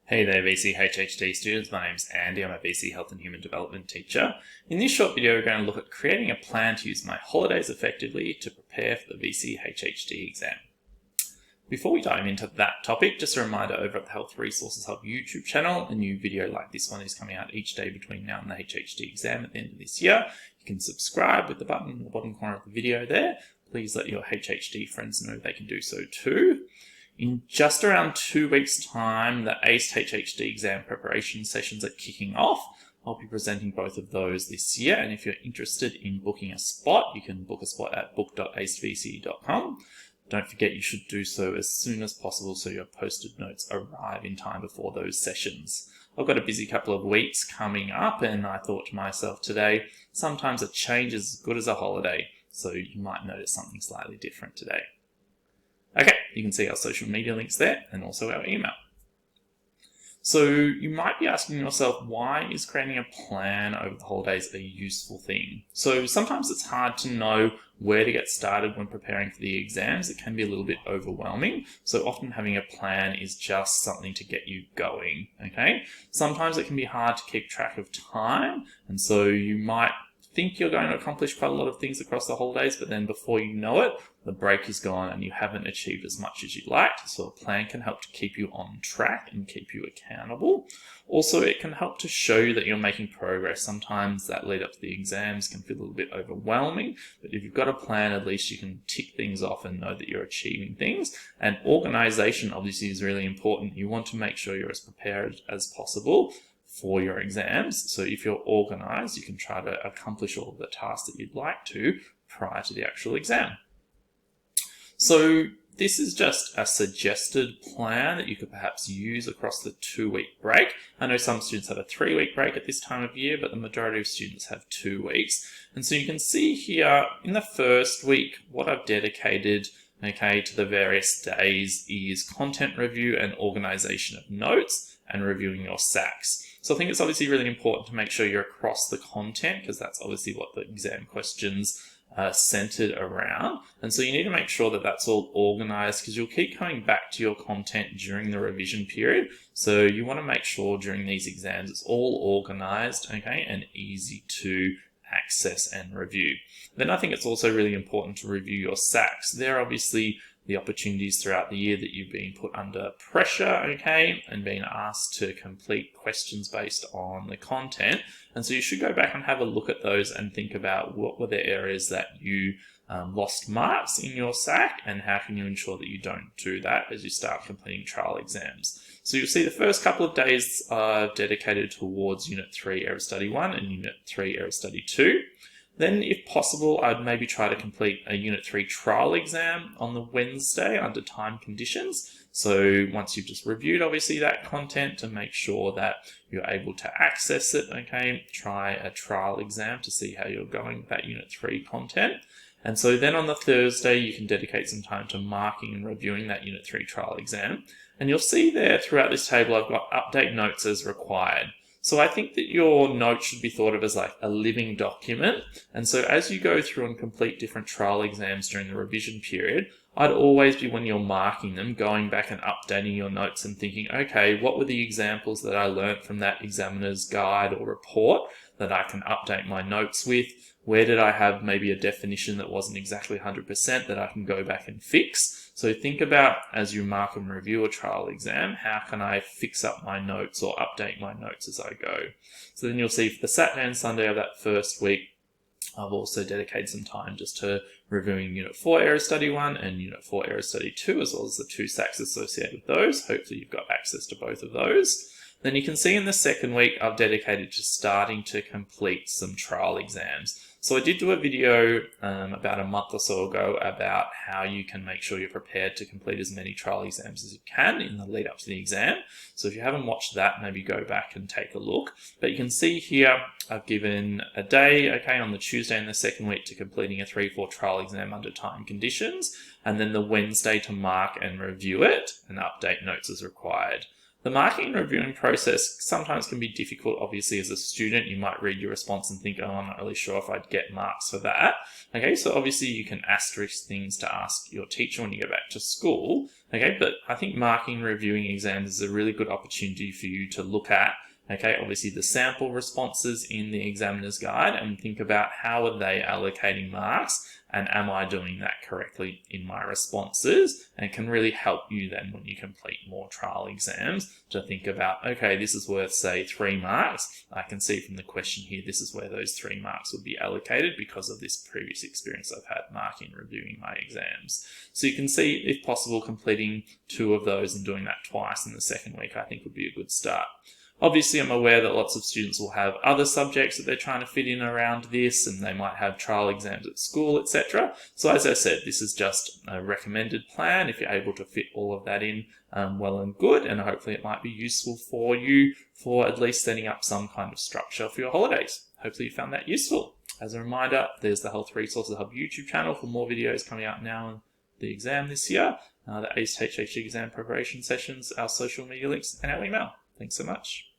Hey there VCE HHD students, my name's Andy, I'm a VCE Health and Human Development teacher. In this short video we're going to look at creating a plan to use my holidays effectively to prepare for the VCE HHD exam. Before we dive into that topic, just a reminder over at the Health Resources Hub YouTube channel, a new video like this one is coming out each day between now and the HHD exam at the end of this year. You can subscribe with the button in the bottom corner of the video there. Please let your HHD friends know they can do so too. In just around 2 weeks' time, the ACE HHD exam preparation sessions are kicking off. I'll be presenting both of those this year, and if you're interested in booking a spot, you can book a spot at book.acevce.com. Don't forget you should do so as soon as possible so your posted notes arrive in time before those sessions. I've got a busy couple of weeks coming up, and I thought to myself today, sometimes a change is as good as a holiday, so you might notice something slightly different today. Okay, you can see our social media links there and also our email. So you might be asking yourself, why is creating a plan over the holidays a useful thing? So sometimes it's hard to know where to get started when preparing for the exams. It can be a little bit overwhelming. So often having a plan is just something to get you going, okay? Sometimes it can be hard to keep track of time. And so you might think you're going to accomplish quite a lot of things across the holidays, but then before you know it, the break is gone and you haven't achieved as much as you'd like. So a plan can help to keep you on track and keep you accountable. Also, it can help to show you that you're making progress. Sometimes that lead up to the exams can feel a little bit overwhelming, but if you've got a plan, at least you can tick things off and know that you're achieving things. And organization obviously is really important. You want to make sure you're as prepared as possible for your exams. So if you're organized, you can try to accomplish all of the tasks that you'd like to prior to the actual exam. So this is just a suggested plan that you could perhaps use across the 2-week break. I know some students have a 3-week break at this time of year, but the majority of students have 2 weeks. And so you can see here in the first week, what I've dedicated to the various days is content review and organization of notes and reviewing your SACs. So I think it's obviously really important to make sure you're across the content, because that's obviously what the exam questions are centered around. And so you need to make sure that that's all organized, because you'll keep coming back to your content during the revision period. So you want to make sure during these exams it's all organized, and easy to access and review. Then I think it's also really important to review your SACs. They're obviously the opportunities throughout the year that you've been put under pressure, and being asked to complete questions based on the content. And so you should go back and have a look at those and think about what were the areas that you lost marks in your SAC, and how can you ensure that you don't do that as you start completing trial exams. So you'll see the first couple of days are dedicated towards Unit 3 Area Study 1 and Unit 3 Area Study 2. Then, if possible, I'd maybe try to complete a Unit 3 trial exam on the Wednesday under time conditions. So once you've just reviewed, obviously, that content to make sure that you're able to access it, try a trial exam to see how you're going with that Unit 3 content. And so then on the Thursday, you can dedicate some time to marking and reviewing that Unit 3 trial exam. And you'll see there throughout this table, I've got update notes as required. So I think that your notes should be thought of as like a living document. And so as you go through and complete different trial exams during the revision period, I'd always be, when you're marking them, going back and updating your notes and thinking, okay, what were the examples that I learned from that examiner's guide or report that I can update my notes with? Where did I have maybe a definition that wasn't exactly 100% that I can go back and fix? So think about, as you mark and review a trial exam, how can I fix up my notes or update my notes as I go? So then you'll see for the Saturday and Sunday of that first week, I've also dedicated some time just to reviewing Unit 4 Area Study 1 and Unit 4 Area Study 2, as well as the 2 SACs associated with those. Hopefully you've got access to both of those. Then you can see in the second week, I've dedicated to starting to complete some trial exams. So I did do a video about a month or so ago about how you can make sure you're prepared to complete as many trial exams as you can in the lead up to the exam. So if you haven't watched that, maybe go back and take a look. But you can see here, I've given a day, on the Tuesday in the second week to completing a 3-4 trial exam under time conditions, and then the Wednesday to mark and review it and update notes as required. The marking and reviewing process sometimes can be difficult. Obviously, as a student, you might read your response and think, oh, I'm not really sure if I'd get marks for that. Okay, so obviously you can asterisk things to ask your teacher when you go back to school. Okay, but I think marking and reviewing exams is a really good opportunity for you to look at, okay, obviously the sample responses in the examiner's guide and think about how are they allocating marks and am I doing that correctly in my responses, and it can really help you then when you complete more trial exams to think about, okay, this is worth say 3 marks. I can see from the question here this is where those 3 marks would be allocated because of this previous experience I've had marking and reviewing my exams. So you can see, if possible, completing 2 of those and doing that twice in the second week I think would be a good start. Obviously, I'm aware that lots of students will have other subjects that they're trying to fit in around this, and they might have trial exams at school, etc. So as I said, this is just a recommended plan. If you're able to fit all of that in, well and good, and hopefully it might be useful for you for at least setting up some kind of structure for your holidays. Hopefully you found that useful. As a reminder, there's the Health Resources Hub YouTube channel for more videos coming out now in the exam this year, the ACE HHD exam preparation sessions, our social media links, and our email. Thanks so much.